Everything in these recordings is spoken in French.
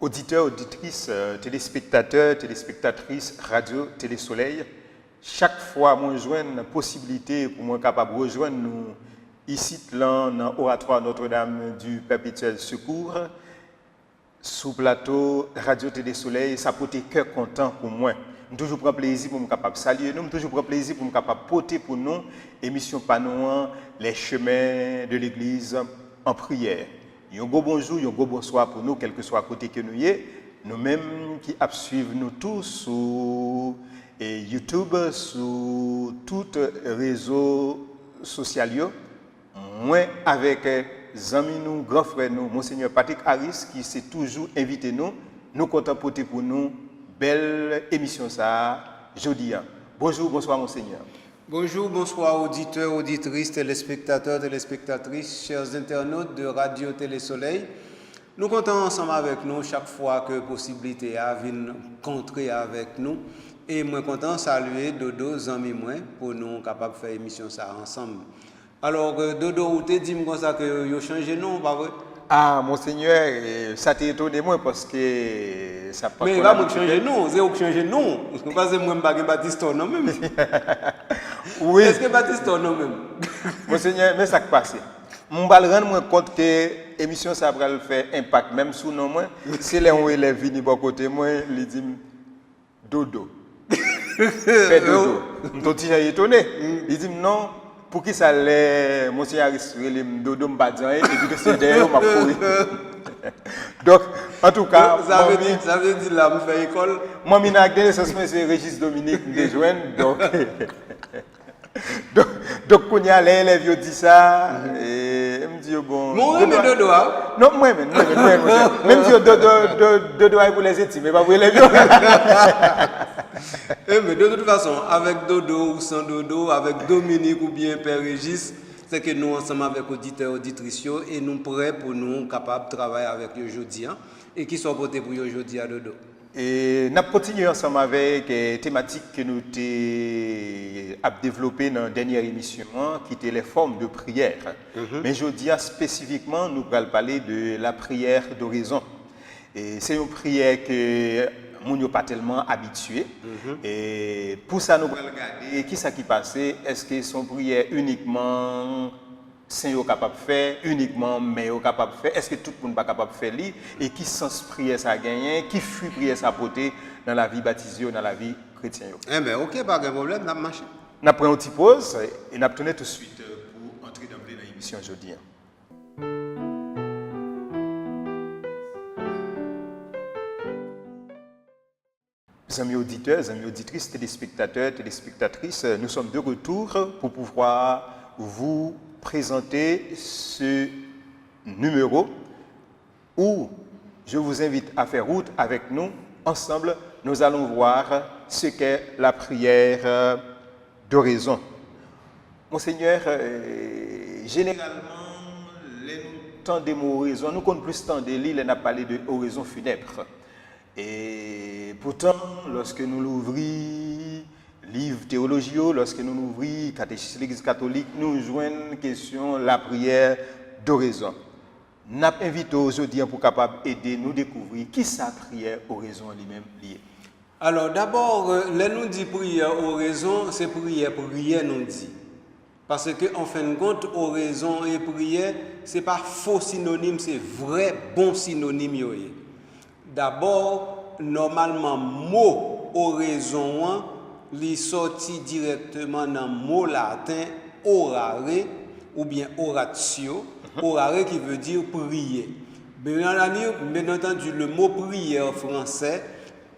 Auditeurs, auditrices, téléspectateurs, téléspectatrices, radio, Télé-Soleil, chaque fois, moi, je une possibilité pour moi capable de rejoindre nous ici, dans l'oratoire Notre-Dame du Perpétuel Secours, sous plateau Radio Télé-Soleil, ça peut être cœur content pour moi. Je toujours prends plaisir pour me capable saluer nous, je toujours prends plaisir pour me capable porter pour nous émission Panouan, les chemins de l'Église en prière. Un beau bonjour, un beau bonsoir pour nous, quel que soit côté que nous y est. Nous-mêmes qui suivons nous tous sur YouTube, sur tous les réseaux sociaux. Moi, avec les amis, nous, grands frères, nous, Monseigneur Patrick Harris, qui s'est toujours invité nous, nous comptons porter pour nous belle émission ça, jeudi. Bonjour, bonsoir, Monseigneur. Bonjour, bonsoir auditeurs, auditrices, téléspectateurs, téléspectatrices, chers internautes de Radio Télé-Soleil. Nous comptons ensemble avec nous chaque fois que possibilité a vient rencontrer avec nous. Et moi content de saluer Dodo, amis moi, pour nous capables de faire émission ça ensemble. Alors Dodo, vous te dit comme ça que vous changé nom, pas vrai? Ah, Monseigneur, ça t'a étonné moi parce que ça pas. Mais là, vous changez nom, c'est vous changez nom. Parce que moi, je ne suis pas Baptiste non même. Oui. Est-ce que Baptiste non même? Monseigneur, mais ça qui passe. Je me rends compte que l'émission ça va faire impact, même sous nom moi. C'est là où élève vini bon côté moi, il dit Dodo. Fais Dodo. Je suis étonné. Il dit non. Pour qui ça l'est, monsieur Harris, il dodo m'badjan et puis que c'est derrière m'a couru. Donc, en tout cas, ça veut dire là, me fait école. Moi, je suis c'est Régis Dominique de joindre. Donc, quand il y a l'élève qui dit ça, et je me dis bon. Moi, mais dodo, hein? Non, moi, même si dodo est pour les études, mais pas pour les élèves. Mais de toute façon, avec Dodo ou sans Dodo, avec Dominique ou bien Père Régis, c'est que nous, ensemble avec auditeurs, auditrices, et nous prêts pour nous capables de travailler avec eux aujourd'hui, et qui sont votés pour eux aujourd'hui à Dodo. Et nous continuons ensemble avec les thématiques que nous avons développées dans la dernière émission, qui étaient les formes de prière. Mais aujourd'hui, spécifiquement, nous allons parler de la prière d'oraison. Et c'est une prière que nous n'sommes pas tellement habitués. Et pour ça, nous allons regarder qui ça qui passait. Est-ce que son prière uniquement Saint capable de faire, uniquement mais capable de faire. Est-ce que tout le monde n'est pas capable de faire lui? Et qui sens prière ça a gagné? Qui fruit prière ça a porté dans la vie baptisée, dans la vie chrétienne? Eh bien, ok, pas de problème, on a marché. On a pris une petite pause et on a tourné tout de suite pour entrer d'emblée dans l'émission aujourd'hui. Amis auditeurs, amis auditrices, téléspectateurs, téléspectatrices, nous sommes de retour pour pouvoir vous présenter ce numéro où je vous invite à faire route avec nous. Ensemble, nous allons voir ce qu'est la prière d'oraison. Monseigneur, généralement, les temps de mots oraison, nous comptons plus temps de l'île, on a parlé de oraison funèbre. Et pourtant, lorsque nous l'ouvrons, livre théologie, lorsque nous l'ouvrons, catéchisme de l'Église catholique, nous joignons une question, la prière d'oraison. Nous invitons aujourd'hui pour capable aider nous découvrir qui sa prière oraison lui-même liée. Alors d'abord, là nous dit prière oraison, c'est prière nous dit. Parce que en fin de compte, oraison et prière, c'est pas faux synonyme, c'est vrai bon synonyme. D'abord, normalement, mot oraison, il sorti directement dans le mot latin orare ou bien oratio. Orare qui veut dire prier. Bien entendu, le mot prière français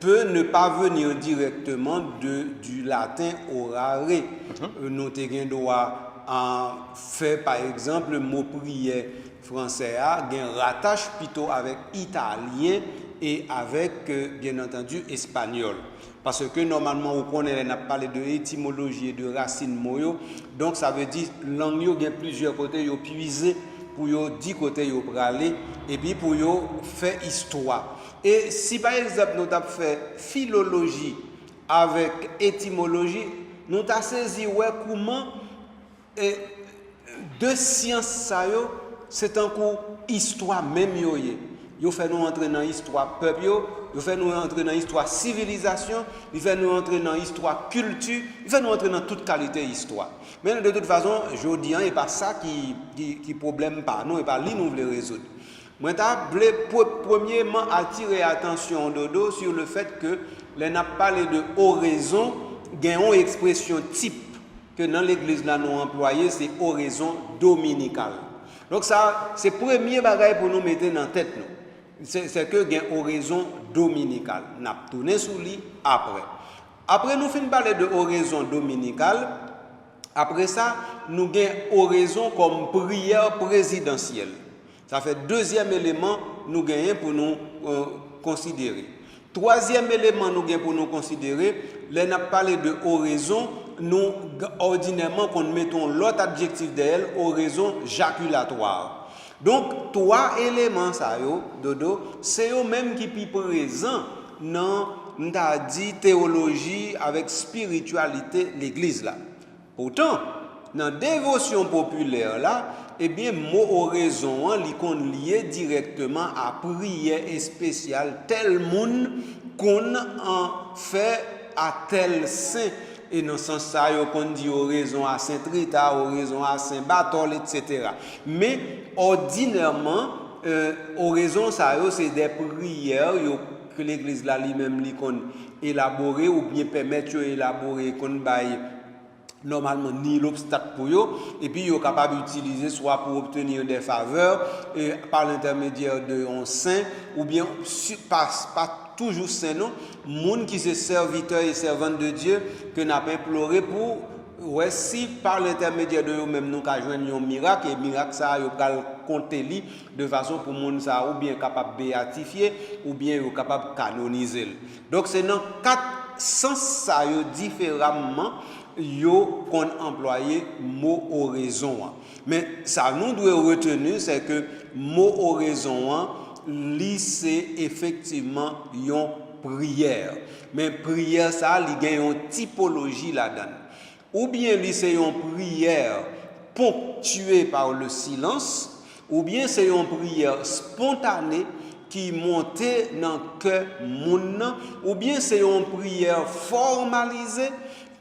peut ne pas venir directement du latin orare. Nous avons fait par exemple le mot prière français rattache plutôt avec italien et avec bien entendu espagnol. Parce que normalement, on a parlé de étymologie et de racines moyo, donc ça veut dire que langue il y a plusieurs côtés, il y a puisé pour 10 côtés il y a aller et puis pour faire histoire. Et si par exemple nous avons fait philologie avec étymologie, nous avons saisi comment deux sciences ça c'est un coup histoire même yoye. il fait nous entrer dans l'histoire peuple, il fait nous entrer dans l'histoire civilisation, il fait nous entrer dans l'histoire culture, il fait nous entrer dans toute qualité histoire. Mais de toute façon, je dis, et pas ça qui problème pas nous, et pas lui nous voulons résoudre. Moi, je voulais premièrement attirer l'attention Dodo sur le fait que les n'a parlé de oraison, gagnons expression type que dans l'église là nous employé, c'est oraison dominicale. Donc ça, c'est le premier bagage pour nous mettre dans la tête. C'est que gain oraison dominicale. N'a tourné sous lui après. Après nous finissons parler de oraison dominicale. Après ça, nous avons oraison comme prière présidentielle. Ça fait deuxième élément nous gagnons pour nous considérer. Troisième élément nous gagnons pour nous considérer, là n'a parlé de oraison, nous ordinairement qu'on mettons l'autre adjectif d'elle, oraison jaculatoire. Donc trois éléments ça yo dodo, c'est eux même qui sont présents dans n'a dit théologie avec spiritualité l'église là. Pourtant, dans la dévotion populaire là, eh bien, mot oraison, li kon lié directement à prière spéciale tel monde qu'on en fait à tel saint. Et dans ce sens ça, on dit oraison à Saint Rita, oraison à Saint Barthol, etc. Mais ordinairement, oraison ça, c'est des prières que l'Église là lui-même li kon élaborer ou bien permettre élaborer qu'on bail normalement ni l'obstacle pour eux et puis ils sont capables d'utiliser soit pour obtenir des faveurs par l'intermédiaire de un saint ou bien pas toujours saint non monde qui se serviteur et servante de Dieu que n'a pas imploré pour ouais si par l'intermédiaire de eux-mêmes nous ca joindre un miracle et miracle ça yo cal compter li de façon pour monde ça ou bien capable béatifier ou bien yo capable canoniser. Donc c'est dans quatre sens ça yo différemment yo qu'on employé mot oraison. Mais ça nous doit retenir c'est que mot oraison c'est effectivement une prière. Mais prière ça il y a une typologie là-dedans. Ou bien c'est une prière ponctuée par le silence, ou bien c'est une prière spontanée qui monte dans le cœur moun, ou bien c'est une prière formalisée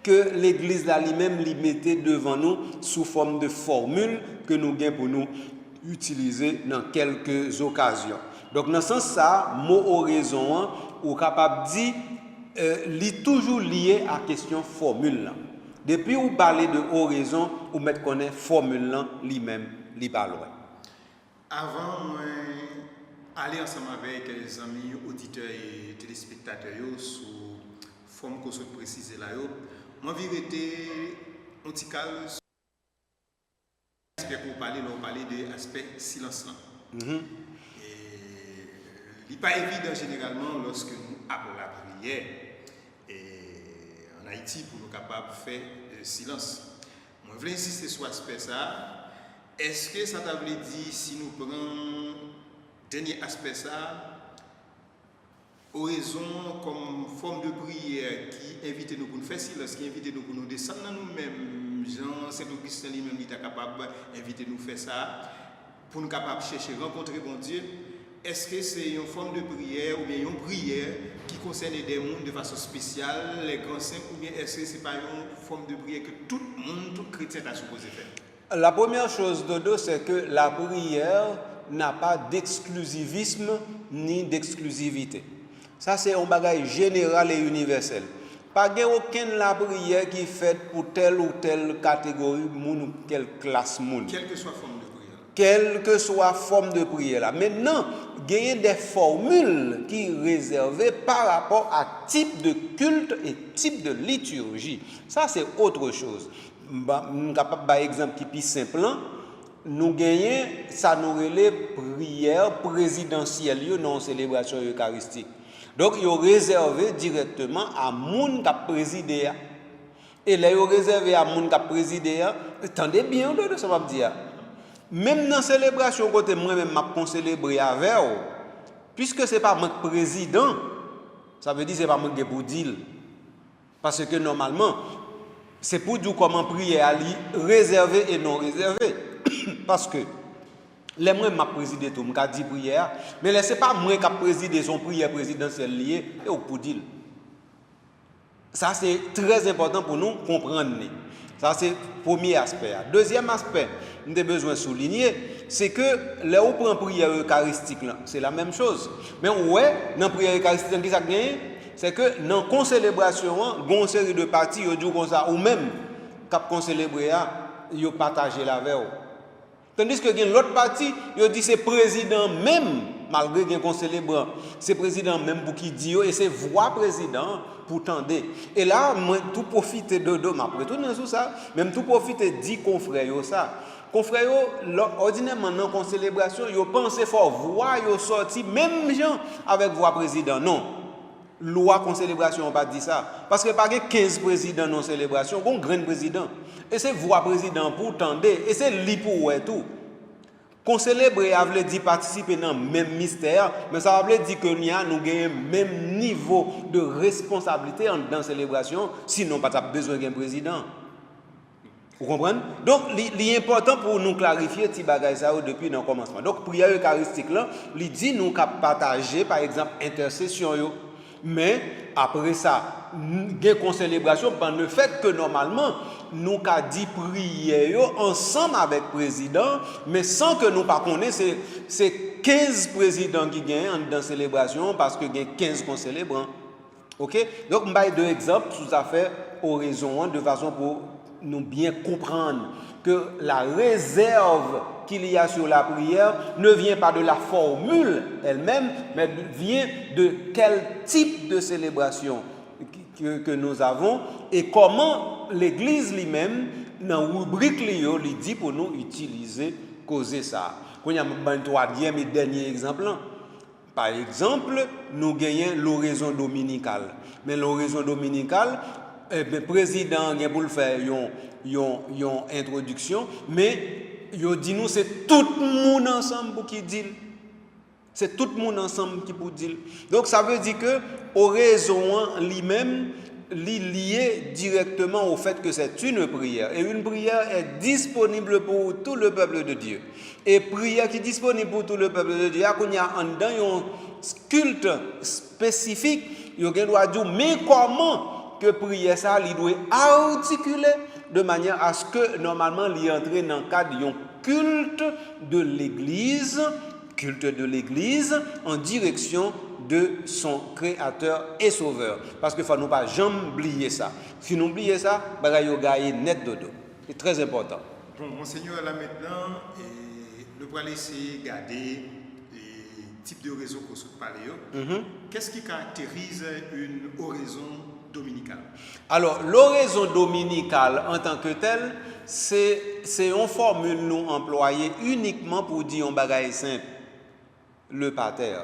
que l'Église là lui-même lui mettait devant nous sous forme de formule que nous gagnons pour nous utiliser dans quelques occasions. Donc dans ce sens ça, mot oraison ou capable dire est toujours lié à question formule là. Depuis vous parlez de oraison, vous mettez connaît formule là lui-même li parle. Avant moi aller ensemble avec les amis auditeurs et téléspectateurs sous forme qu'on souhaite préciser là moi vérité on t'y cale aspect qu'on parler de aspect silence là. Et il pas évident généralement lorsque nous après la prière et en Haïti pour nous capables de faire silence. Moi je veux insister sur aspect ça. Est-ce que ça t'a voulu dire si nous prenons dernier aspect ça oraison comme forme de prière qui invite nous pour nous faire silence, qui invite nous pour nous descendre dans nous-mêmes, Jean Saint-Augustin lui-même il est capable d'inviter nous faire ça pour nous capables chercher rencontrer bon Dieu. Est-ce que c'est une forme de prière ou bien une prière qui concerne des mondes de façon spéciale, les grands saints, ou bien est-ce que c'est pas une forme de prière que tout le monde, tout chrétien a supposé faire? La première chose Dodo, c'est que la prière n'a pas d'exclusivisme ni d'exclusivité. Ça, c'est un bagage général et universel. Pas aucune la prière qui est faite pour telle ou telle catégorie moun ou quelle classe moun. Quelle que soit forme de prière. Quelle que soit forme de prière là. Maintenant, il y a des formules qui sont réservées par rapport à type de culte et type de liturgie. Ça, c'est autre chose. Je suis capable d'un exemple qui est plus simple. Nous gagnons, ça nous relève prière présidentielle dans la célébration eucharistique. Donc, ils ont réservé directement à moun qui a présidé. Et là, ils ont réservé à moun qui a présidé. Attendez bien, de ça va dire. Même dans la célébration, côté moi-même, je vais célébrer avec vous. Puisque ce n'est pas mon président, ça veut dire que ce n'est pas mon pour dire. Parce que normalement, c'est pour dire comment prier à lui réservé et non réservé. Parce que Les moi m'a présidé tout, m'a dit prière, mais laissez pas moi qui présider son prière présidentielle liée et au pour dire. Ça c'est très important pour nous comprendre. Ça c'est le premier aspect. Deuxième aspect, nous avons besoin de souligner, c'est que là où on prend prière eucharistique, c'est la même chose. Mais ouais, dans la prière eucharistique, qui ça gagne, c'est que dans la concélébration, il y a une série de parties, ils disent comme ça, ou même, quand on célèbre, ils partagent la veille. Tandis que l'autre partie, il dit c'est président même, malgré qu'on célèbre, c'est président même pour qui dit, et c'est voix président pour tendre. Et là, moi, tout profiter de après tout dans ça, même tout profiter dit confrère ça. Confrère, ordinairement dans la célébration, ils pensent fort, voix, ils sorti, même gens avec voix président. Non. Loi qu'on célébration, on pas dit ça. Parce que pas 15 présidents dans célébration, un grand président. Et c'est voix président pour tendre, et c'est lui pour tout. Qu'on célèbre, ça veut dire participer dans le même mystère, mais ça veut dire que nous avons le même niveau de responsabilité dans la célébration, sinon pas besoin d'un président. Vous comprenez? Donc, l'important pour nous clarifier ces bagages depuis le commencement. Donc, prière eucharistique, là, il dit nous partager, par exemple, intercession. Mais après ça, il y a une célébration par le fait que normalement, nous avons dit prier ensemble avec le président, mais sans que nous ne connaissions, c'est 15 présidents qui gagnent dans la célébration parce que il y a 15 qu'on célèbre. Ok? Donc, je vais deux exemples tout à fait aux raisons, de façon pour nous bien comprendre que la réserve qu'il y a sur la prière ne vient pas de la formule elle-même, mais vient de quel type de célébration que nous avons et comment l'Église lui-même, dans la rubrique lui dit pour nous utiliser, causer ça. Quand il y a un troisième et dernier exemple, par exemple, nous gagnons l'oraison dominicale. Mais l'oraison dominicale, le président a pour le faire une introduction, mais il dit nous c'est tout le monde ensemble pour qui dit. C'est tout le monde ensemble qui pour dire. Donc ça veut dire que l'oraison lui-même lié directement au fait que c'est une prière. Et une prière est disponible pour tout le peuple de Dieu. Et prière qui est disponible pour tout le peuple de Dieu, il y a un culte spécifique, il doit dire, mais comment que prière ça, il doit articuler de manière à ce que normalement il entre dans le cadre d'un culte de l'Église en direction de son Créateur et Sauveur. Parce qu'il ne faut pas jamais oublier ça. Si nous oublions ça, nous allons gagner net de dos. C'est très important. Bon, Monseigneur, là maintenant, nous allons essayer de garder les types de réseaux qu'on se parle. Qu'est-ce qui caractérise une oraison dominicale? Alors, l'oraison dominicale en tant que telle, c'est une formule nous employée uniquement pour dire un bagage simple. Le Pater,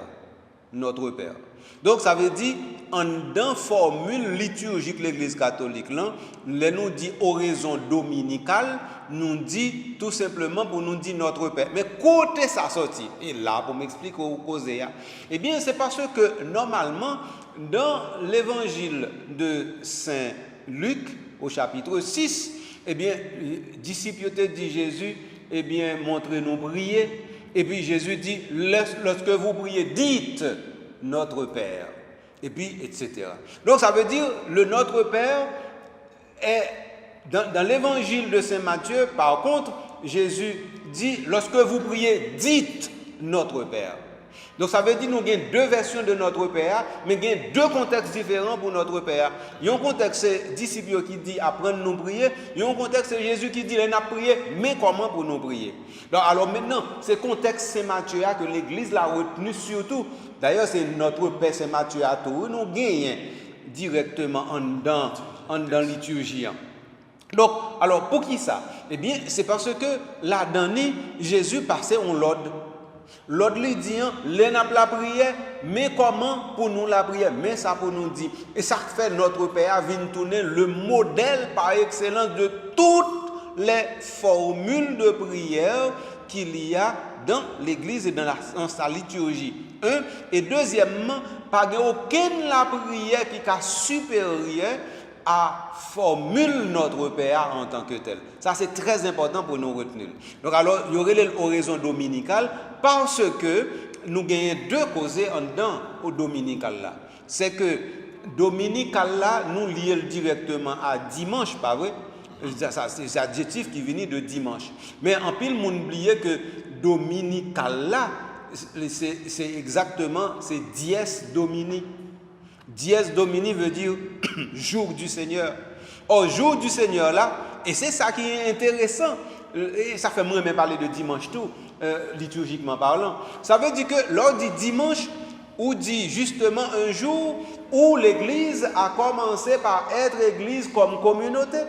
notre Père. Donc ça veut dire, en dans formule liturgique de l'Église catholique, là, nous dit oraison dominicale, nous dit tout simplement pour nous dire notre Père. Mais côté ça sorti, et là pour m'expliquer au causé, eh bien c'est parce que normalement, dans l'évangile de Saint Luc, au chapitre 6, eh bien, disciples dit Jésus, eh bien, montrez-nous prier. Et puis Jésus dit, lorsque vous priez, dites notre Père. Et puis, etc. Donc ça veut dire, le notre Père est, dans l'évangile de Saint Matthieu, par contre, Jésus dit, lorsque vous priez, dites notre Père. Donc ça veut dire nous avons deux versions de notre Père, mais nous avons deux contextes différents pour notre Père. Il y a un contexte, c'est disciples qui dit apprendre nous prier. Il y a un contexte, c'est Jésus qui dit on a prié, mais comment pour nous prier. Donc, alors maintenant, c'est le contexte Saint Matthieu que l'Église l'a retenu surtout. D'ailleurs, c'est notre Père Saint Matthieu à tout. Nous gagnons directement en dans liturgie. Donc, alors pour qui ça? Eh bien, c'est parce que là-dedans, Jésus passait en l'ordre. L'autre lui dit, l'un a la prière, mais comment pour nous la prière? Mais ça pour nous dire. Et ça fait notre Père vient tourner le modèle par excellence de toutes les formules de prière qu'il y a dans l'Église et dans sa liturgie. Un. Et deuxièmement, pas aucune la prière qui est supérieure formule notre Père en tant que tel. Ça, c'est très important pour nous retenir. Donc, alors, il y aurait l'oraison dominicale parce que nous gagnons deux causes en dedans au dominical là. C'est que dominical là, nous lions directement à dimanche, pas vrai? C'est adjectif qui vient de dimanche. Mais en pile, on oublie que dominical là, c'est exactement, c'est dies domini. Dies domini veut dire jour du Seigneur. Au jour du Seigneur là, et c'est ça qui est intéressant, et ça fait moi-même parler de dimanche tout, liturgiquement parlant. Ça veut dire que lors du dimanche, ou dit justement un jour où l'Église a commencé par être Église comme communauté.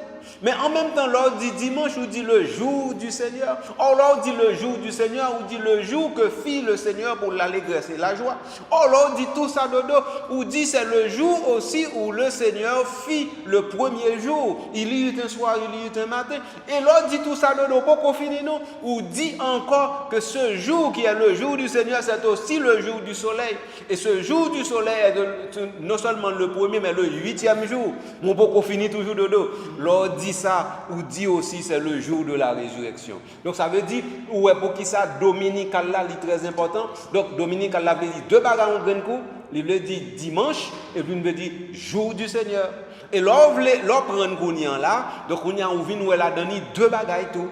Mais en même temps, lors du dimanche, on dit le jour du Seigneur. Or, lors dit le jour du Seigneur, on dit le jour que fit le Seigneur pour l'allégresse et la joie. Or, lors dit tout ça dodo, on dit c'est le jour aussi où le Seigneur fit le premier jour. Il y eut un soir, il y eut un matin. Et lors dit tout ça dodo, pour qu'on finisse, non, on dit encore que ce jour qui est le jour du Seigneur, c'est aussi le jour du soleil. Et ce jour du soleil est non seulement le premier, mais le 8e jour. Mon pour qu'on finisse toujours dodo. Lors dit ça, ou dit aussi c'est le jour de la résurrection. Donc ça veut dire, ouais, pour qui ça, dominical là, c'est très important. Donc dominical là veut dire deux bagages en grand coup, il veut dire dimanche, et puis il veut dire jour du Seigneur. Et là, on prend qu'on là, donc on vient nous là donner deux bagages tout.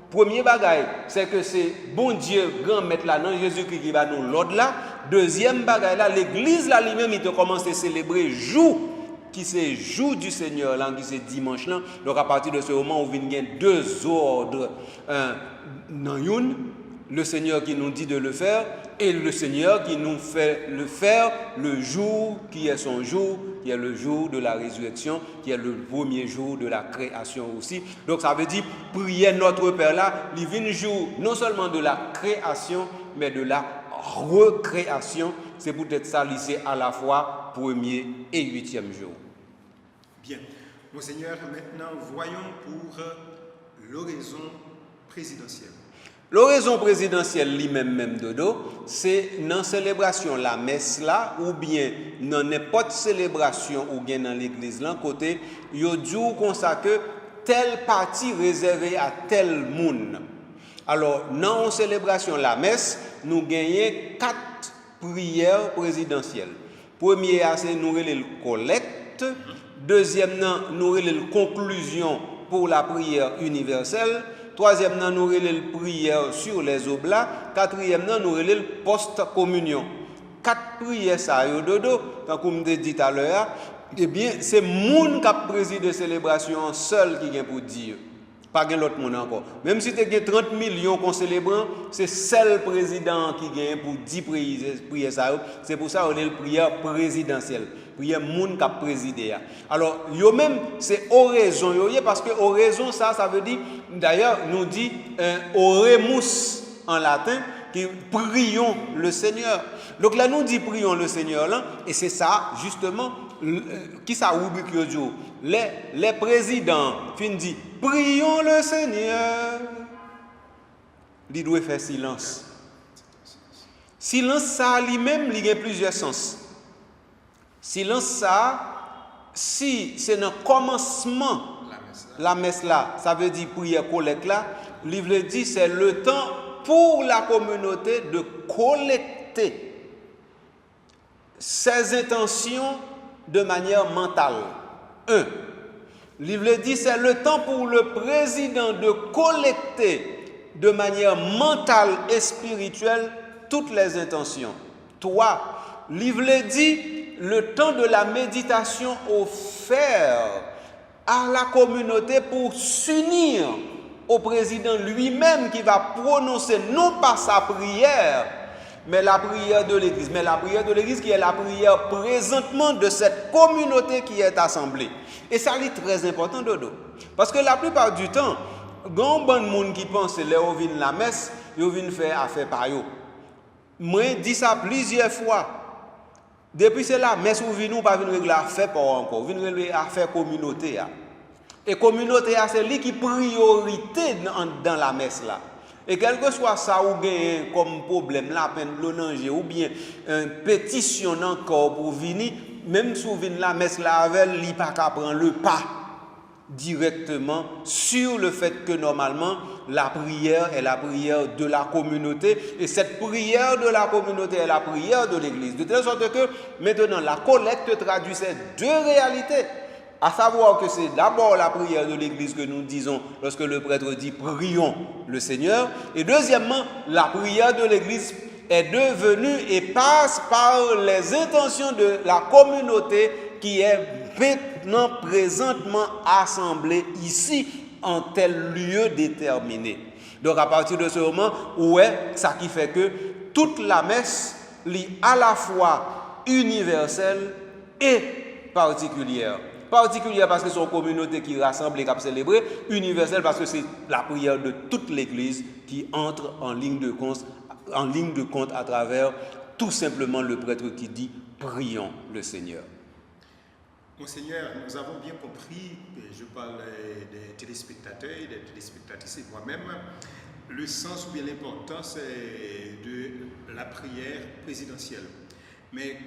Premier bagaille, c'est que c'est bon Dieu, grand maître là, non Jésus-Christ qui va nous l'ordre là. Deuxième bagaille là, l'église là lui-même, il te commence à célébrer jour, qui c'est jour du Seigneur là, qui c'est dimanche là. Donc à partir de ce moment, on vient gagner deux ordres. Dans une, le Seigneur qui nous dit de le faire, et le Seigneur qui nous fait le faire le jour qui est son jour, qui est le jour de la résurrection, qui est le premier jour de la création aussi. Donc ça veut dire, prier notre Père là, il vient jour non seulement de la création, mais de la recréation. C'est peut-être ça, c'est à la fois premier et 8e jour. Bien. Monseigneur, maintenant, voyons pour l'oraison présidentielle. L'oraison présidentielle lui-même dodo, c'est dans célébration la messe là ou bien dans n'importe célébration ou bien dans l'église là côté yo dit comme ça que telle partie réservée à tel monde. Alors dans une célébration la messe, nous gagnons 4 prières présidentielles. Première c'est nous le collecte, deuxième nous le conclusion pour la prière universelle. Troisième, nous avons la prière sur les oblats. Quatrième, nous avons la post-communion. 4 prières, ça, dodo, comme je l'ai dit tout à l'heure, eh bien, c'est le monde qui préside la célébration seul qui vient pour dire. Pas l'autre monde encore. Même si tu as 30 millions qu'on célèbre, c'est seul président qui vient pour 10 prières. C'est pour ça qu'on a la prière présidentielle. Prière monde qui a présidé. Alors, yo même c'est oraison parce que oraison ça veut dire d'ailleurs nous dit oremus en latin qui prions le Seigneur. Donc là nous dit prions le Seigneur là et c'est ça justement qui ça rubrique yo les présidents fin dit prions le Seigneur. Il doit faire silence. Silence ça lui-même il a plusieurs sens. Silence ça, si c'est dans le commencement, la messe là, ça veut dire prière collecte là, le livre dit c'est le temps pour la communauté de collecter ses intentions de manière mentale. 1. Le livre dit c'est le temps pour le président de collecter de manière mentale et spirituelle toutes les intentions. 3. Le livre dit le temps de la méditation offert à la communauté pour s'unir au président lui-même qui va prononcer non pas sa prière, mais la prière de l'Église. Mais la prière de l'Église qui est la prière présentement de cette communauté qui est assemblée. Et ça est très important, Dodo. Parce que la plupart du temps, il y a un bon monde qui pense que les viennent la messe, ils viennent faire affaire par eux. Moi, je dis ça plusieurs fois. Depuis cela, messe ou vient nous pas venir régler affaire pour encore, venir régler affaire communauté. Et communauté c'est lui qui priorité dans la messe là. Et quel que soit ça ou gagne comme problème la peine blonange ou bien une pétition encore pour venir, même sous la messe la avec, il pas qu'à prendre le pas directement sur le fait que normalement la prière est la prière de la communauté et cette prière de la communauté est la prière de l'Église. De telle sorte que maintenant la collecte traduit ces deux réalités. À savoir que c'est d'abord la prière de l'Église que nous disons lorsque le prêtre dit prions le Seigneur. Et deuxièmement, la prière de l'Église est devenue et passe par les intentions de la communauté qui est maintenant présentement assemblée ici en tel lieu déterminé. Donc à partir de ce moment, ouais, ça qui fait que toute la messe est à la fois universelle et particulière. Particulière parce que c'est une communauté qui rassemble et qui célèbre, universelle parce que c'est la prière de toute l'Église qui entre en ligne de compte à travers tout simplement le prêtre qui dit prions le Seigneur. Monseigneur, nous avons bien compris, je parle des téléspectateurs et des téléspectatrices et moi-même, le sens ou bien l'importance de la prière présidentielle. Mais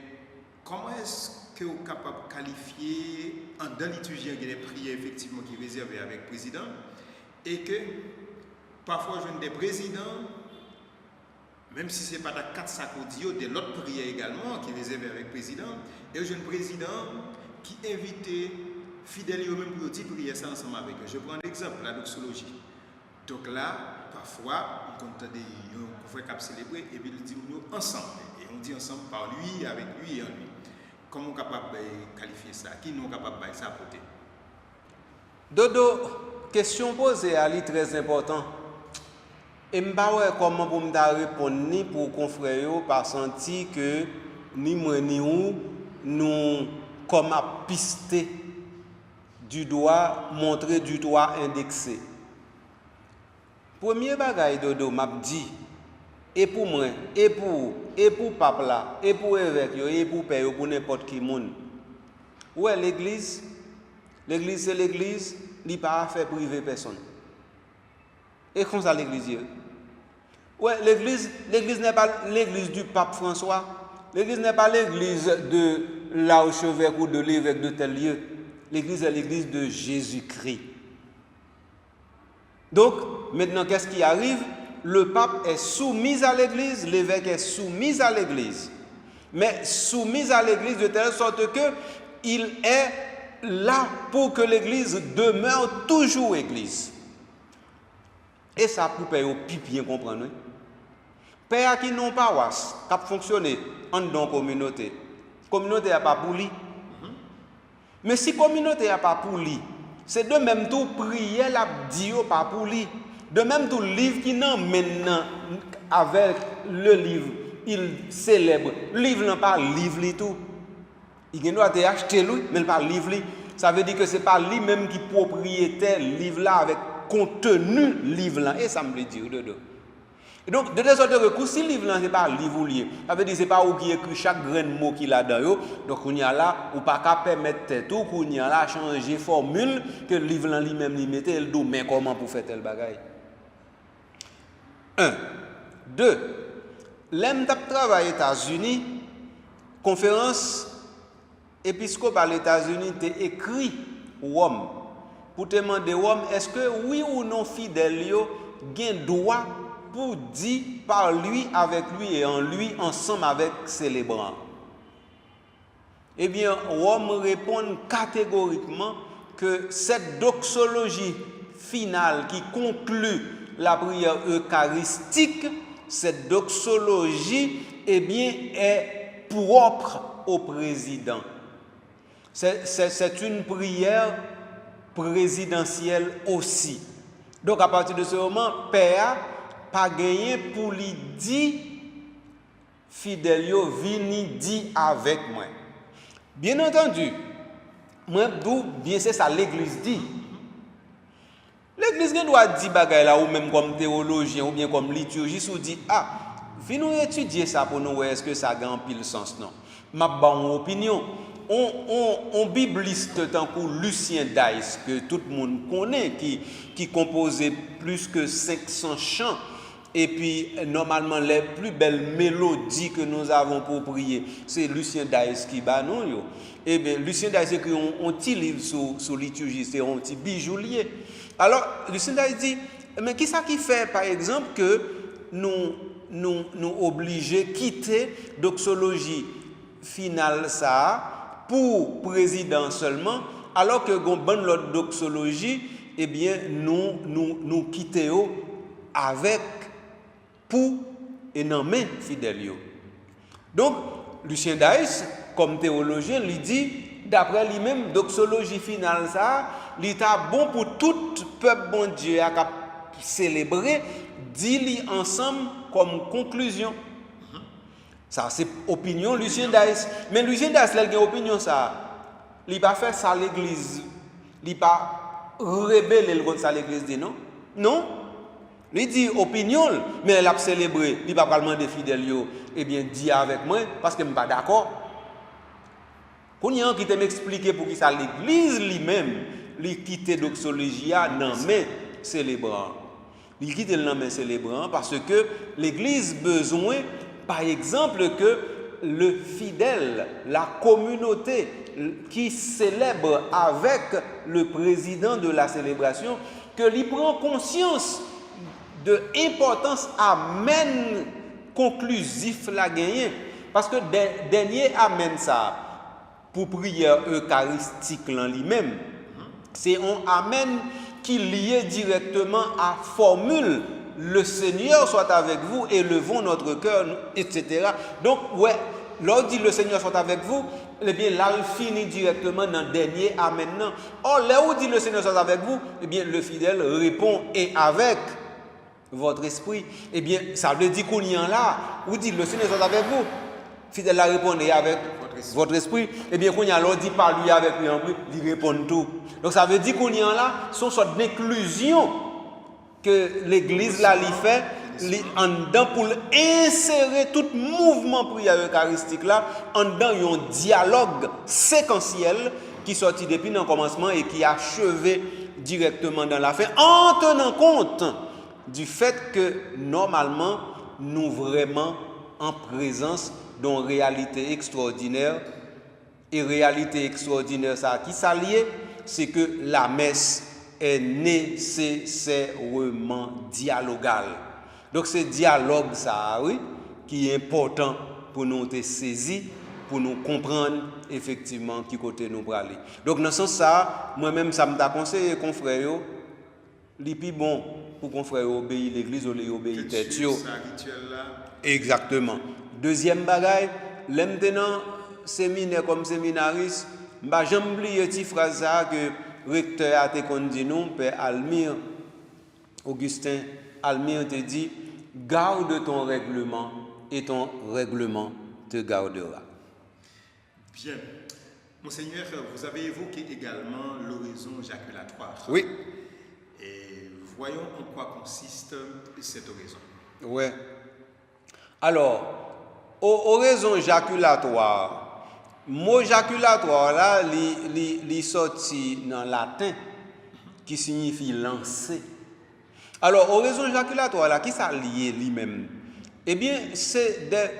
comment est-ce que vous êtes capable de qualifier en dans liturgie des prières effectivement qui sont réservées avec le président et que parfois je des présidents, même si ce n'est pas dans 4 sacodio, de l'autre prière également qui est réservée avec le président, et je un président qui invitait fidèles eux-mêmes pour dire prier ça ensemble avec eux. Je prends l'exemple, la doxologie. Donc là, parfois, on compte des frères qui célébrer et puis ils disent ensemble. Et on dit ensemble par lui, avec lui et en lui. Comment on est capable de qualifier ça? Qui nous est capable de ça à côté? Dodo, question posée à lui très important. Et je ne sais pas comment pour me répondre ni pour confrères par senti que ni moi ni nous comme à pister du doigt, montrer du doigt indexé. Premier bagay Dodo m'a dit et pour moi et pour pape là et pour évêque et pour père pour n'importe qui monde. Ouais, l'église c'est l'église, il pas affaire privée personne. Et comme ça l'église. Ouais, l'église n'est pas l'église du pape François. L'église n'est pas l'église de l'archevêque ou de l'évêque de tel lieu. L'église est l'église de Jésus-Christ. Donc, maintenant, qu'est-ce qui arrive? Le pape est soumis à l'église, l'évêque est soumis à l'église. Mais soumis à l'église de telle sorte que il est là pour que l'église demeure toujours église. Et ça, pour payer au bien comprendre. Père qui n'ont pas was, qui a fonctionné en dans communauté. Communauté n'a pas pour lui. Mais si communauté n'a pas pour lui, c'est de même tout prier la Dieu pas pour lui. De même tout livre qui n'a maintenant avec le livre, il célèbre. Livre n'a pas livre li tout. Il doit acheter lui, mais pas livre li. Ça veut dire que c'est pas lui même qui propriétaire livre là avec contenu livre là et ça me le dit de. Et donc de telle sorte que si le livre là c'est pas livre lié, ça veut dire c'est pas où qui écrit chaque grain de mot qu'il a dedans. Donc on y a là ou pas qu'à permettre tout qu'on y a là changer formule que le livre là lui-même lui mettait le domaine comment pour faire tel bagaille. 1 2 l'aime travail aux États-Unis conférence épiscopale aux États-Unis t'est écrit Rome pour te demander Rome est-ce que oui ou non fidèle yo gain droit pour dire par lui, avec lui et en lui, ensemble avec célébrant. Eh bien, Rome répond catégoriquement que cette doxologie finale qui conclut la prière eucharistique, cette doxologie, eh bien, est propre au président. C'est une prière présidentielle aussi. Donc, à partir de ce moment, Père pas gagné pour lui dire fidèle yo vini dit avec moi. Bien entendu, moi d'où bien c'est ça l'église dit. L'église ne doit dire bagay là ou même comme théologien ou bien comme liturgiste ou dit venez nous étudier ça pour nous voir est-ce que ça gagne pile sens non. M'a bon opinion. On bibliste tant que Lucien Dice que tout le monde connaît qui composait plus que 500 chants. Et puis, normalement, les plus belles mélodies que nous avons pour prier, c'est Lucien Daes qui bat nous. Eh bien, Lucien Daes écrit un petit livre sur liturgie, c'est un petit bijou lié. Alors, Lucien Daes dit, mais qui ça qui fait, par exemple, que nous obligés de quitter doxologie finale ça pour président seulement, alors que bon l'autre doxologie, eh bien, nous quittons avec pour et non mais fidèles. Donc, Lucien Daes, comme théologien, lui dit, d'après lui-même, doxologie finale ça, l'état bon pour tout peuple bon Dieu à célébrer, dit-lui ensemble comme conclusion. Ça, c'est opinion Lucien Daes. Mais Lucien Daes, il a une opinion ça. Il n'a pas fait ça à l'église. Il n'a pas rebellé contre ça à l'église, dit non. Non. Il dit opinion, mais il a célébré. Il n'a pas demander fidèles, eh bien, dis avec moi, parce que je ne suis pas d'accord. Quand il y a un qui m'explique pour qui ça l'église lui-même, il quitte doxologie non mais célébrant. Il quitte le nom célébrant parce que l'église besoin, par exemple, que le fidèle, la communauté qui célèbre avec le président de la célébration, que lui prend conscience de l'importance amen conclusif la gagner. Parce que dernier amen ça, pour prière eucharistique lui-même, c'est un amen qui lié directement à formule le Seigneur soit avec vous, élevons notre cœur, etc. Donc, ouais, lorsqu'on dit le Seigneur soit avec vous, eh bien, là, il finit directement dans le dernier amen. Or, là où dit le Seigneur soit avec vous, eh bien, le fidèle répond et avec votre esprit. Eh bien, ça veut dire qu'on y est là, où dit le Seigneur soit avec vous, fidèle là répond et avec votre esprit. Eh bien, qu'on y a l'autre dit par lui avec lui en plus, il répond tout. Donc, ça veut dire qu'on y est là, son sorte d'inclusion que l'église là lui fait en dedans pour insérer tout mouvement prière eucharistique là en dedans un dialogue séquentiel qui sortit depuis le commencement et qui achevé directement dans la fin en tenant compte du fait que normalement nous vraiment en présence d'une réalité extraordinaire et réalité extraordinaire ça qui s'allie c'est que la messe est nécessairement dialogal. Donc c'est dialogue ça, oui, qui est important pour nous te saisir, pour nous comprendre effectivement qui côté nous aller. Donc dans ce sens ça, moi-même ça m'a conseillé confrère, li pi bon pour confrère obéir l'église ou obéir tête yo. Exactement. Deuxième bagaille, l'aime tenant séminaire comme séminariste, m'a jamais oublié cette phrase ça que recteur a te dit nous, Père Almire, Augustin Almire te dit, garde ton règlement et ton règlement te gardera. Bien. Monseigneur, vous avez évoqué également l'oraison jaculatoire. Oui. Et voyons en quoi consiste cette oraison. Oui. Alors, oraison jaculatoire, mot jaculatoire là, il sorti dans le latin qui signifie lancer. Alors, oraison jaculatoire là, qui ça lié lui-même? Eh bien, c'est des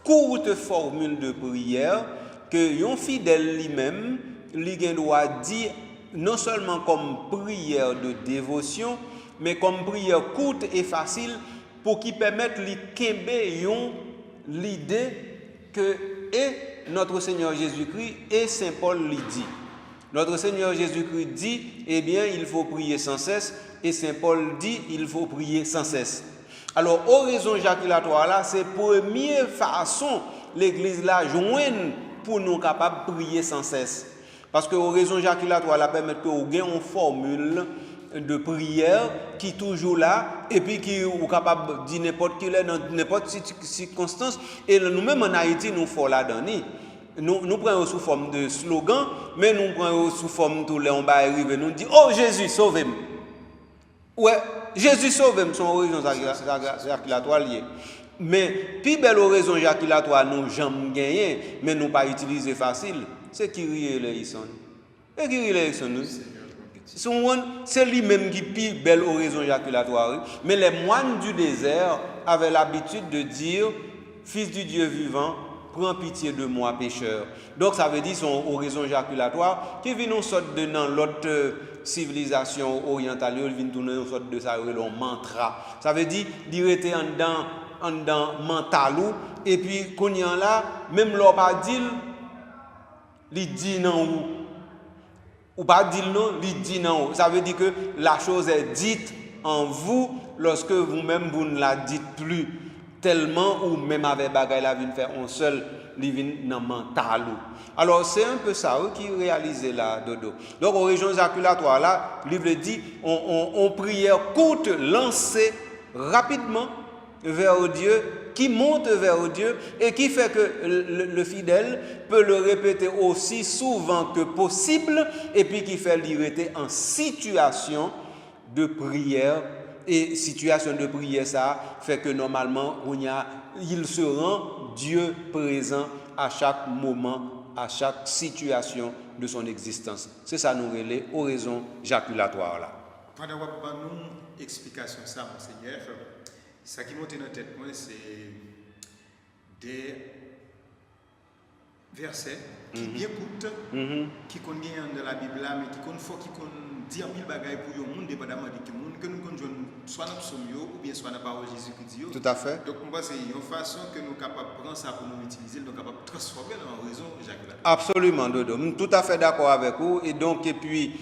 courtes formules de prière que un fidèle lui-même, lui doit dire non seulement comme prière de dévotion, mais comme prière courte et facile pour qui permette lui kembe l'idée que notre Seigneur Jésus-Christ et Saint Paul lui dit. Notre Seigneur Jésus-Christ dit, eh bien, il faut prier sans cesse, et Saint Paul dit, il faut prier sans cesse. Alors, oraison jaculatoire là, c'est la première façon l'Église là joindre pour nous capables de prier sans cesse. Parce que oraison jaculatoire là permet que vous ayez une formule de prière qui est toujours là et puis qui est capable de dire n'importe quelle dans n'importe circonstance. Et nous-mêmes en Haïti, nous faisons là-dedans. Nous prenons sous forme de slogan, mais nous prenons sous forme de tous les on va arriver, nous disons oh Jésus, sauvez-moi. Ouais, Jésus sauve-moi, son oraison jaculatoire liée. Mais, plus belle oraison jaculatoire, nous jamais gagné, mais nous pas utiliser facile, c'est qui rit les Ison. Et qui rit les Ison, nous? C'est lui-même qui pire belle oraison éjaculatoire. Mais les moines du désert avaient l'habitude de dire, Fils du Dieu vivant, prends pitié de moi, pécheur. Donc ça veut dire son oraison éjaculatoire qui vient en sorte de dans l'autre civilisation orientale, il vient tourner en sorte de ça, un mantra. Ça veut dire, il était en dedans mentalou, et puis qu'on y en là, même l'on pas dit, il dit non ou pas dit non, il dit non. Ça veut dire que la chose est dite en vous lorsque vous-même vous ne la dites plus tellement ou même avec bagay la vient faire un seul living dans mental. Alors c'est un peu ça qui réalise là dodo. Donc aux régions éjaculatoires là, le livre dit on prière courte lancée rapidement vers Dieu, qui monte vers Dieu et qui fait que le fidèle peut le répéter aussi souvent que possible et puis qui fait l'irriter en situation de prière. Et situation de prière, ça fait que normalement, il se rend Dieu présent à chaque moment, à chaque situation de son existence. C'est ça nous relève aux raisons éjaculatoire là. Pendant que nous explication ça, Monseigneur, ça qui monte dans la tête, moi, c'est des versets qui bien coûtent, qui contiennent dans la Bible, mais qui faut qui dire mille bagailles pour le monde, dépendamment de monde, que nous connaissons soit dans le psaume ou bien soit dans la parole de Jésus-Christ. Tout à fait. Donc, on va c'est une façon que nous sommes capables de prendre ça pour nous utiliser, nous sommes capables de transformer en raison éjaculatoire. Absolument, Dodo. Tout à fait d'accord avec vous. Et donc, et puis,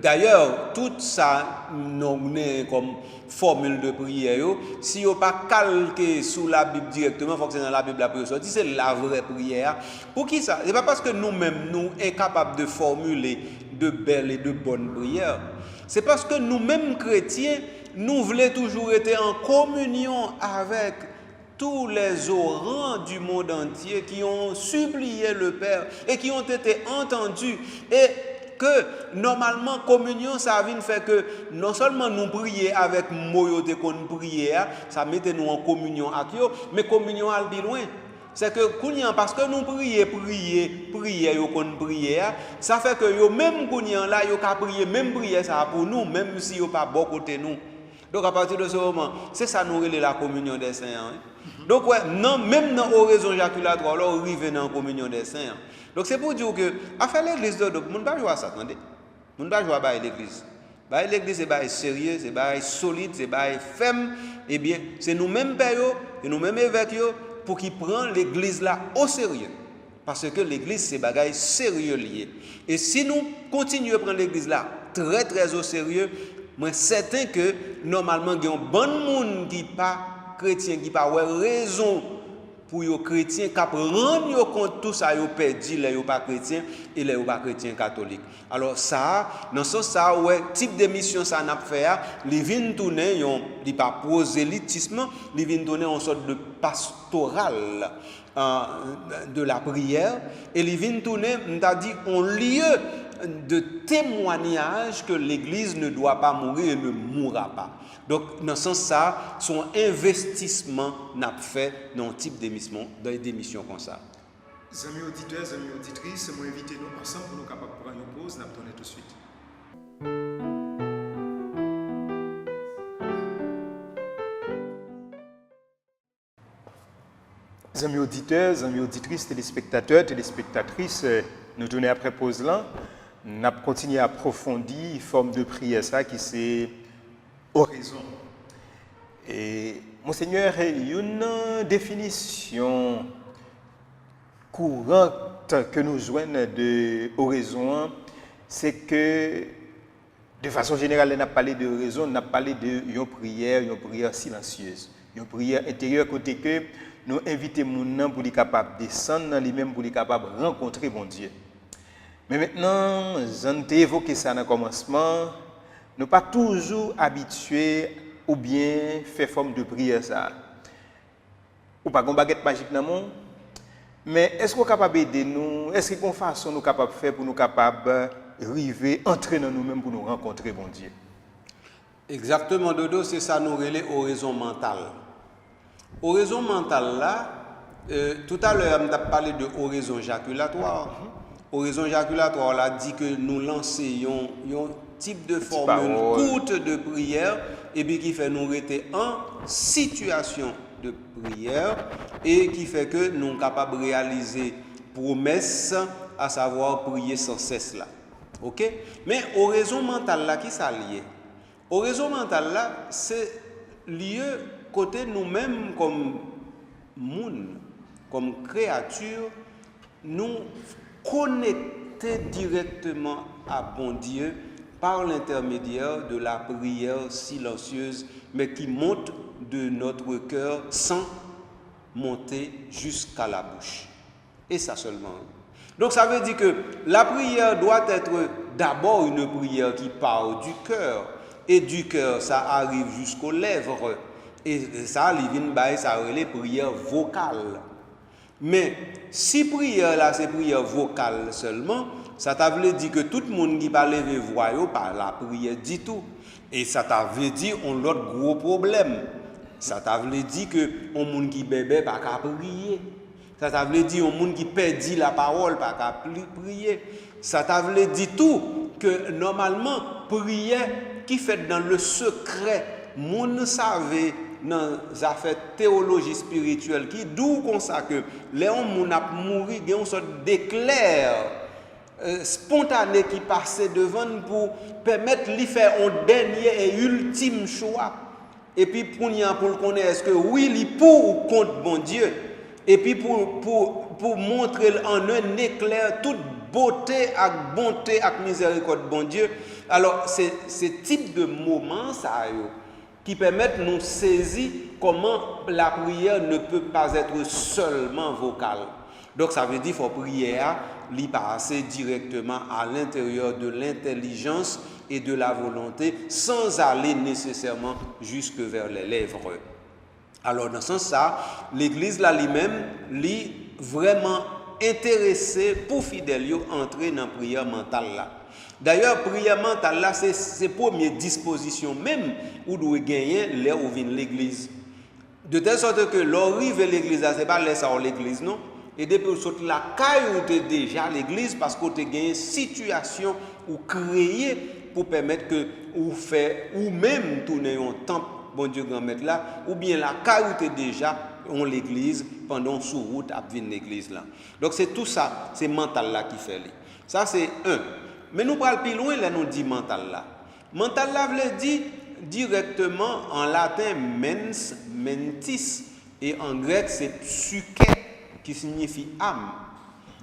d'ailleurs, tout ça, nous est comme formule de prière. Si on n'a pas calqué sous la Bible directement, il faut que c'est dans la Bible la prière sortie, c'est la vraie prière. Pour qui ça? Ce n'est pas parce que nous-mêmes, nous sommes incapables de formuler de belles et de bonnes prières. C'est parce que nous-mêmes, chrétiens, nous voulons toujours être en communion avec tous les orants du monde entier qui ont supplié le Père et qui ont été entendus. Et que normalement, communion, ça vient faire que non seulement nous prions avec moyoté qu'on prie, ça met nous en communion avec eux, mais communion à le loin. C'est que parce que nous prions qu'on prie, ça fait que yo même kounyan là yo ka prier même prière ça pour nous même si yo pas bon côté nous. Donc à partir de ce moment, c'est ça nous relève la communion des saints. Hein? Donc ouais, non, même dans oraison éjaculatoire là, on arrive dans la communion des saints. Donc c'est pour dire que à faire l'église de donc, moun pas jouer à ça, attendez. Moun pas jouer à l'église. Bah l'église c'est bail sérieux, c'est bail solide, c'est bail ferme. Eh bien, c'est nous-mêmes pères et nous-mêmes évêques pour qu'ils prennent l'église là au sérieux. Parce que l'église, c'est bagaille sérieux lié. Et si nous continuons à prendre l'église là très très au sérieux, moi certain que normalement, il y a un bon monde qui pas chrétien, qui pas raison pour les chrétiens, qui rendre compte tout ça, ils perdu, les pas chrétiens et les pas chrétiens catholiques. Alors ça, dans ce sens ça, ouais, type de mission ça n'a fait, les vient tourner, ils pas prosélytisme, ils viennent donner une sorte de pastoral de la prière, et ils viennent tourner, on a dit, un lieu de témoignage que l'Église ne doit pas mourir et ne mourra pas. Donc, dans ce sens, ça, son investissement n'a fait dans un type d'émission comme ça. Amis auditeurs, amis auditrices, moi invitez nous ensemble pour nous capables de prendre une pause, nous allons tout de suite. Amis auditeurs, amis auditrices, téléspectateurs, téléspectatrices, nous tournons après pause là. Nous avons continué à approfondir une forme de prière ça qui c'est oraison. Et Monseigneur, il y a une définition courante que nous joignons de oraison, c'est que de façon générale, on a parlé de oraison, on a parlé de une prière silencieuse, une prière intérieure côté que nous invitons les gens pour être capables de descendre dans lui-même, pour être capables de rencontrer mon Dieu. Mais maintenant, j'en ai évoqué ça dans le commencement, nous ne sommes pas toujours habitués ou bien faire forme de prière ça. Ou pas une baguette magique dans le monde. Mais est-ce qu'on est capable d'aider nous? Est-ce qu'on façon nous capable de faire pour nous capables d'arriver, entrer dans nous-mêmes pour nous rencontrer bon Dieu? Exactement, Dodo, c'est ça nous relève oraison mentale. Oraison mentale là, tout à l'heure, on a parlé de oraison éjaculatoire. Oraison éjaculatoire là dit que nous lançons un type de formule parole. courte de prière et puis qui fait nous rester en situation de prière et qui fait que nous sommes capables de réaliser promesse, à savoir prier sans cesse là. OK? Mais oraison mentale là qui ça lié? Oraison mentale là c'est lié côté nous-mêmes comme monde, comme créature, nous connecter directement à bon Dieu par l'intermédiaire de la prière silencieuse, mais qui monte de notre cœur sans monter jusqu'à la bouche. Et ça seulement. Donc ça veut dire que la prière doit être d'abord une prière qui part du cœur. Et du cœur, ça arrive jusqu'aux lèvres. Et ça, ça relève prière vocale. Mais si prière là, c'est prière vocale seulement, ça t'a veut dire que tout le monde qui parle lever voix par la prière dit tout. Et ça t'a veut dire on l'autre gros problème. Ça t'a veut dire que on monde qui bébé pas qu'à prier. Ça t'a veut dire on monde qui perdit la parole pas qu'à prier. Ça t'a veut dire tout que normalement prière qui fait dans le secret, moun savait dans les affaires théologie spirituelle qui d'où comme ça que les gens a mouru, il y a une sorte d'éclair spontané qui passait devant pour permettre de faire un dernier et ultime choix. Et puis pour le connaître, est-ce que oui, il est pour ou contre bon Dieu. Et puis pour montrer en un éclair toute beauté et bonté et miséricorde bon Dieu. Alors c'est ce type de moment ça qui permettent de nous saisir comment la prière ne peut pas être seulement vocale. Donc ça veut dire qu'il faut prier lui passer directement à l'intérieur de l'intelligence et de la volonté sans aller nécessairement jusque vers les lèvres. Alors dans ce sens-là, l'Église là lui-même est vraiment intéressée pour fidèles entrer dans la prière mentale là. D'ailleurs, prière mentale là, c'est première disposition même où doit gagner là où vient l'église. De telle sorte que l'arrivée à l'église, c'est pas laisser à l'église non. Et depuis que sortir la caille où tu es déjà à l'église parce que tu as gagné une situation ou créer pour permettre que ou faire ou même tourner un temple bon Dieu grand maître là ou bien la caille où tu es déjà en l'église pendant sous route à venir l'église là. Donc c'est tout ça, c'est mental là qui fait. Ça c'est un. Mais nous parlons plus loin, là, nous dit mental là. Mental là veut dire directement en latin mens, mentis, et en grec c'est psyché, qui signifie âme.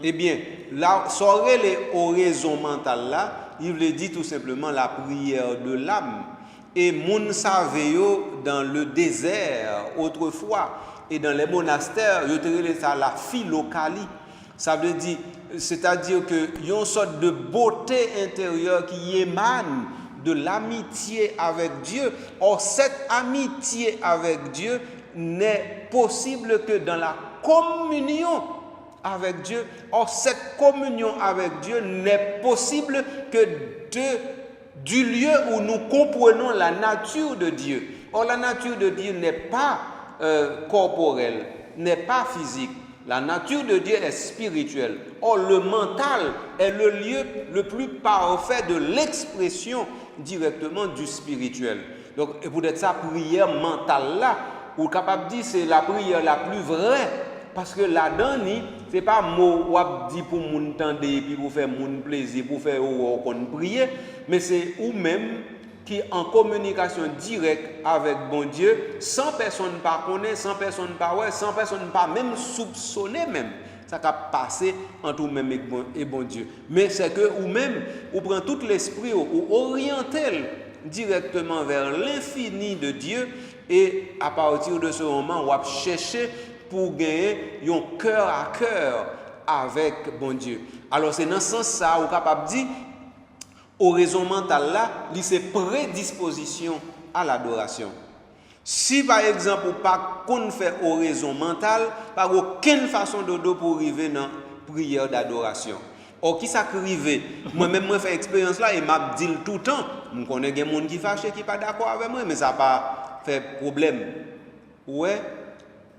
Eh bien, là, soirée les oraisons mentales là, il veut dire tout simplement la prière de l'âme. Et moun savait dans le désert autrefois, et dans les monastères, ils utilisaient ça la philocalie. Ça veut dire, c'est-à-dire qu'il y a une sorte de beauté intérieure qui émane de l'amitié avec Dieu. Or, cette amitié avec Dieu n'est possible que dans la communion avec Dieu. Or, cette communion avec Dieu n'est possible que du lieu où nous comprenons la nature de Dieu. Or, la nature de Dieu n'est pas corporelle, n'est pas physique. La nature de Dieu est spirituelle. Or, le mental est le lieu le plus parfait de l'expression directement du spirituel. Donc, et pour être ça, prière mentale là, ou capable de dire c'est la prière la plus vraie. Parce que là-dedans, ce n'est pas mot ou dit pour moun tendre puis pour faire moun plaisir, pour faire qu'on prier, mais c'est ou même qui est en communication directe avec bon Dieu, sans personne pas connaître, sans personne pas ouais, sans personne pas même soupçonner même. Ça va passer entre vous-même et bon Dieu. Mais c'est que vous-même, vous prenez tout l'esprit, vous orientez directement vers l'infini de Dieu et à partir de ce moment, vous cherchez pour gagner un cœur à cœur avec bon Dieu. Alors c'est dans ce sens ça, vous êtes capable de dire, oraison mentale là, c'est prédisposition à l'adoration. Si par exemple, ou pas qu'on fait oraison mentale, par aucune façon de pour arriver dans la prière d'adoration. Or, qui s'arrive? Moi-même, je fais expérience là et m'a dit tout le temps. Je connais des gens qui fâchent, qui ne sont pas d'accord avec moi, mais ça n'a pas fait problème. Ouais,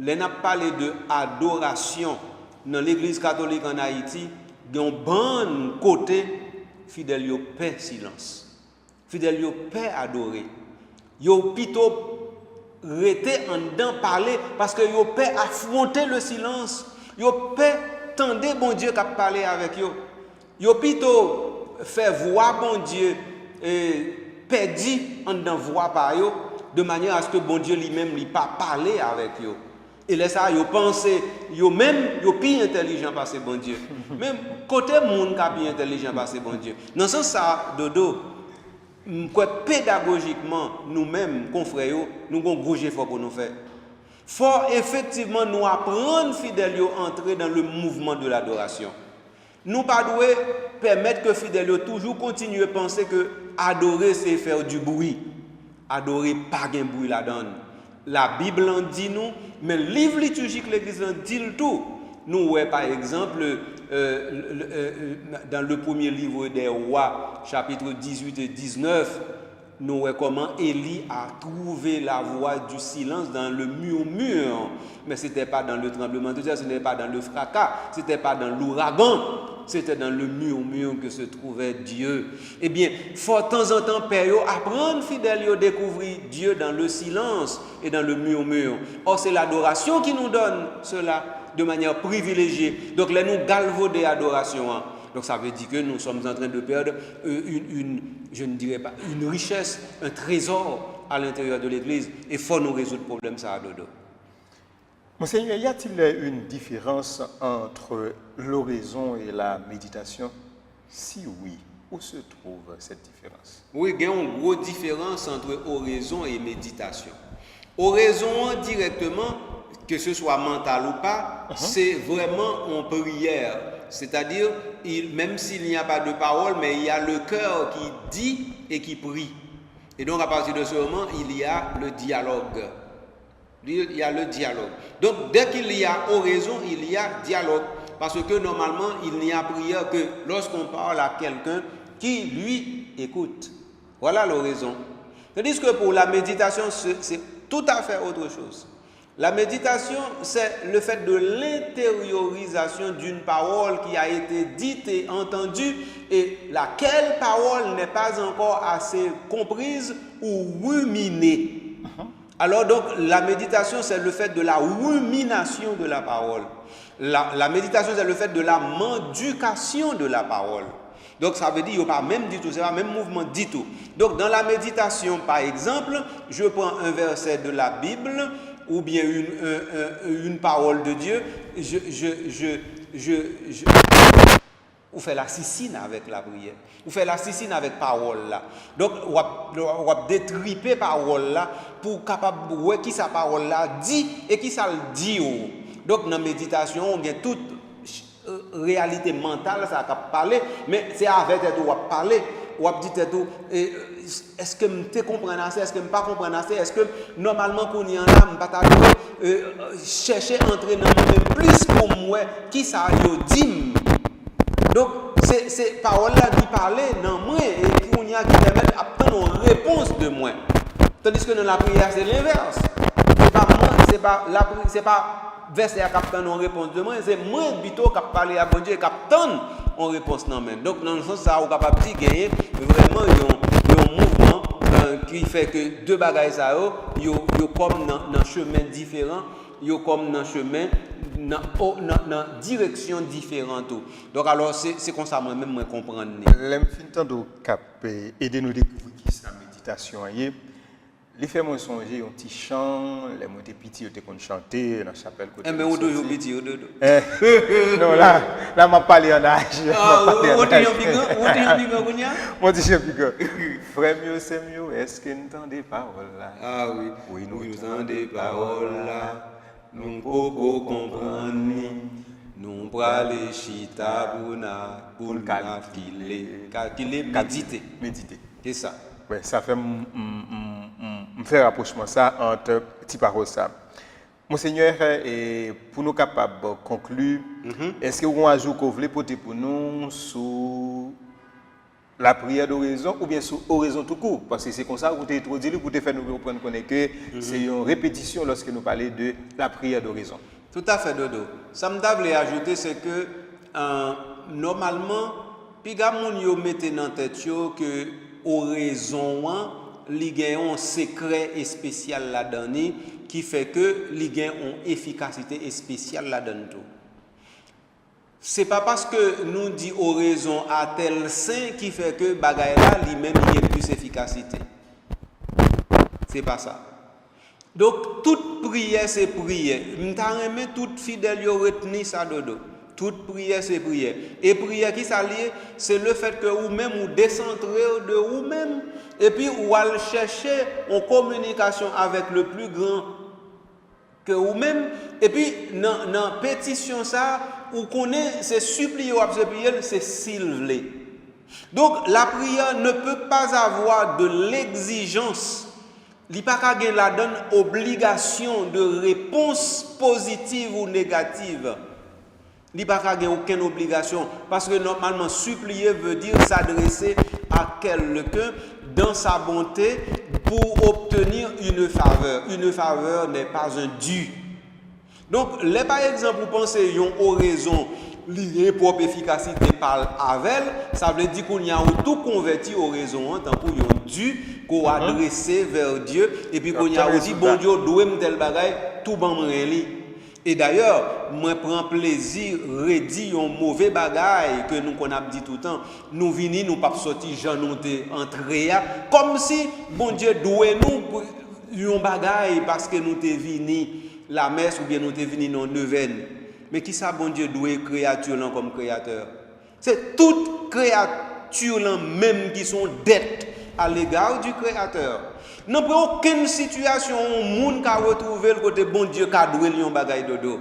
on a parlé de adoration dans l'église catholique en Haïti il y a un bon côté fidèle yo paix silence. Fidèle yo paix adorer. Yo plutôt rester en dedans parler parce que yo paix affronter le silence. Yo paix tendez bon Dieu qui a parlé avec yo. Yo plutôt faire voir bon Dieu perdu en dedans voir par yo de manière à ce que bon Dieu lui-même lui pas parler avec yo. Et là ça yo penser yo même yo plus intelligent parce que bon Dieu. Même côté monde qui plus intelligent parce que bon Dieu. Dans ce sens ça dodo quoi pédagogiquement nous-mêmes confrères nous avons gros effort pour nous faire. Faut effectivement nous apprendre fidèles entrer dans le mouvement de l'adoration. Nous pas doué permettre que fidèles toujours continuer à penser que adorer c'est faire du bruit. Adorer pas gain bruit la donne. La Bible en dit nous, mais le livre liturgique l'Église en dit le tout. Nous voyons par exemple dans le premier livre des rois, chapitre 18 et 19, nous voyons comment Élie a trouvé la voie du silence dans le murmure. Mais ce n'était pas dans le tremblement de terre, ce n'était pas dans le fracas, ce n'était pas dans l'ouragan, c'était dans le murmure que se trouvait Dieu. Eh bien, il faut de temps en temps, Père, apprendre fidèle à découvrir Dieu dans le silence et dans le murmure. Or, c'est l'adoration qui nous donne cela de manière privilégiée. Donc là, nous galvauder l'adoration. Donc ça veut dire que nous sommes en train de perdre je ne dirais pas, une richesse, un trésor à l'intérieur de l'Église. Et il faut nous résoudre le problème ça à dodo. Monseigneur, y a-t-il une différence entre l'oraison et la méditation? Si oui, où se trouve cette différence? Oui, il y a une grosse différence entre oraison et méditation. Oraison directement, que ce soit mental ou pas, c'est vraiment en prière. C'est-à-dire, même s'il n'y a pas de parole, mais il y a le cœur qui dit et qui prie. Et donc, à partir de ce moment, il y a le dialogue. Il y a le dialogue. Donc, dès qu'il y a oraison, il y a dialogue. Parce que normalement, il n'y a prière que lorsqu'on parle à quelqu'un qui, lui, écoute. Voilà l'oraison. Tandis que pour la méditation, c'est tout à fait autre chose. La méditation, c'est le fait de l'intériorisation d'une parole qui a été dite et entendue et laquelle parole n'est pas encore assez comprise ou ruminée. Alors donc, la méditation, c'est le fait de la rumination de la parole. La méditation, c'est le fait de la mendication de la parole. Donc, ça veut dire qu'il n'y a pas même dit tout, c'est pas même mouvement dit tout. Donc, dans la méditation, par exemple, je prends un verset de la Bible ou bien une parole de Dieu, ou fait la sissine avec la prière, ou fait la sissine avec parole là. Donc, on va détriper parole là pour capable voir qui sa parole là dit et qui ça le dit. Donc, dans la méditation, on a toute réalité mentale, ça va parler, mais c'est avec elle qu'on va parler. On va dire tout, est-ce que je comprends assez, est-ce que je ne comprends pas assez, est-ce que normalement qu'on y en a, je ne vais pas chercher à entrer dans le plus pour moi, qui ça dit. Donc, c'est paroles-là qui parlent dans moi et qui y a qui permettent d'obtenir une réponse de moi. Tandis que dans la prière, c'est l'inverse. C'est pas verset à capter une réponse de moi, c'est moi plutôt qui parler à bon Dieu et qui obtient une réponse dans même. Donc dans le sens ça, on est capable de gagner vraiment un mouvement qui fait que deux bagages ça yo comme dans chemin différent, yo comme dans chemin dans direction différente. Donc alors c'est comme ça moi même moi comprendre. L'aime fin temps de cap aider nous découvrir qui c'est la méditation. Les fait moi songer un petit chant, les moi était petit, était qu'on chanter dans la chapelle côté. Eh ben on doit petit non là m'a parlé en âge. On dit un bigan. Moi dis bigan. Frère mieux c'est mieux, est-ce que nous entendons des paroles là? Ah oui. Oui, nous entendons des paroles là. Nous pouvons comprendre ni. Nous prenons chita pour calculer, méditer. C'est ça. Ouais, ça fait me faire rapprochement ça entre petites paroles ça. Monseigneur, et pour nous capables de conclure, est-ce que vous avez un jour que vous voulez porter pour nous sur la prière d'oraison ou bien sur oraison tout court? Parce que c'est comme ça que vous avez introduit pour te faire nous comprendre que c'est une répétition lorsque nous parlons de la prière d'oraison. Tout à fait, Dodo. Ça me voulait ajouter, c'est que normalement, puis ga moun yo mette dans tête yo que oraison li gen un secret et spécial là-dedans qui fait que li gen une efficacité et spéciale là-dedans tout. C'est pas parce que nous dit oraison à tel saint qui fait que bagay là lui-même il y a plus efficacité. C'est pas ça. Donc toute prière c'est prière. M'ta remet toute fidèle yo retenir ça dodo. Toute prière c'est prière. Et prière qui s'allie, c'est le fait que vous-même vous décentrez de vous-même et puis vous allez chercher en communication avec le plus grand que vous-même. Et puis dans pétition ça, vous connaissez c'est supplier ou prier, c'est s'il veut. Donc la prière ne peut pas avoir de l'exigence. Il n'y a pas qu'à la donne obligation de réponse positive ou négative. Il n'y a pas aucune obligation. Parce que normalement, supplier veut dire s'adresser à quelqu'un dans sa bonté pour obtenir une faveur. Une faveur n'est pas un dû. Donc, par exemple, vous pensez yon oraison liée propre efficacité par avec, ça veut dire qu'on y a tout converti oraison tant qu'on yon dû qu'on adressé vers Dieu et puis qu'on y a dit bon Dieu doit me tel bagay tout ban m'reli. Et d'ailleurs, moi prends plaisir redire un mauvais bagay que nous qu'on a dit tout le temps. Nous vini nous pas sortir Jean nous entrer comme si bon Dieu doit nous un bagay parce que nous t'es vini la messe ou bien nous t'es vini non neuvaine. Mais qui ça bon Dieu doit créature là comme créateur? C'est toute créature là même qui sont dettes à l'égard du créateur. Non pas aucune situation où monde ka retrouver le côté bon Dieu ka doué lion bagay dodo.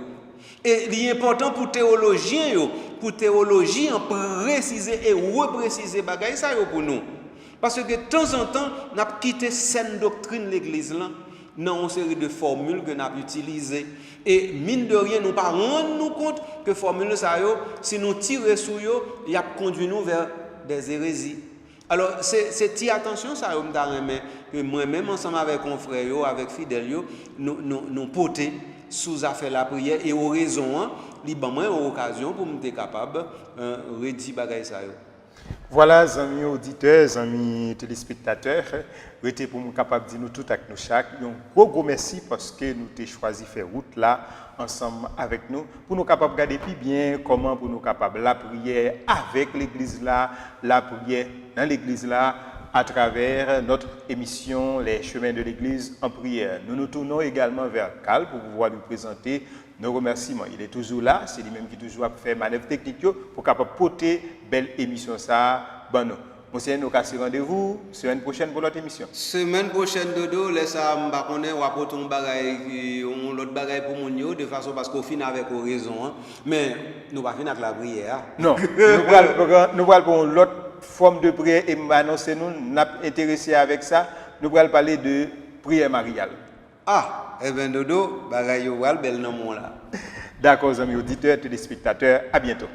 Et il est important pour théologiens yo, pour théologiens préciser et repréciser bagay ça yo pour nous. Parce que de temps en temps, n'a quitté saine doctrine l'église là dans une série de formules que n'a utilisées et mine de rien nous pas rendre nous compte que formule ça yo si nous tirer sur yo, il a conduit nous vers des hérésies. Alors, c'est attention ça, que moi-même, ensemble avec mon frère, avec fidèle, nous porter sous affaire la prière et aux raisons, librement, aux occasions pour me être capable de redire bagay ça. Voilà, amis auditeurs, amis téléspectateurs, j'étais pour me capable de dire nous tout avec nous chaque. Un gros merci parce que nous avons choisi de faire route là ensemble avec nous pour nous capables de regarder plus bien comment pour nous capables la prière avec l'église là, la prière dans l'église là à travers notre émission Les chemins de l'église en prière. Nous nous tournons également vers Cal pour pouvoir lui présenter nos remerciements. Il est toujours là, c'est lui-même qui toujours fait manœuvre technique pour capable porter belle émission ça bon nous. Monsieur, nous avons rendez-vous semaine prochaine pour notre émission. Semaine prochaine, Dodo, laisse-moi ou apporter un l'autre bagaille pour mon de façon parce qu'on finit avec raison. Hein. Mais nous pas finir avec la prière. Non, nous allons pour l'autre forme de prière et annoncer nous intéressé avec ça. Nous allons parler de prière mariale. Ah, eh bien, Dodo, bagaille ou bel nom là. D'accord, amis auditeurs, téléspectateurs, à bientôt.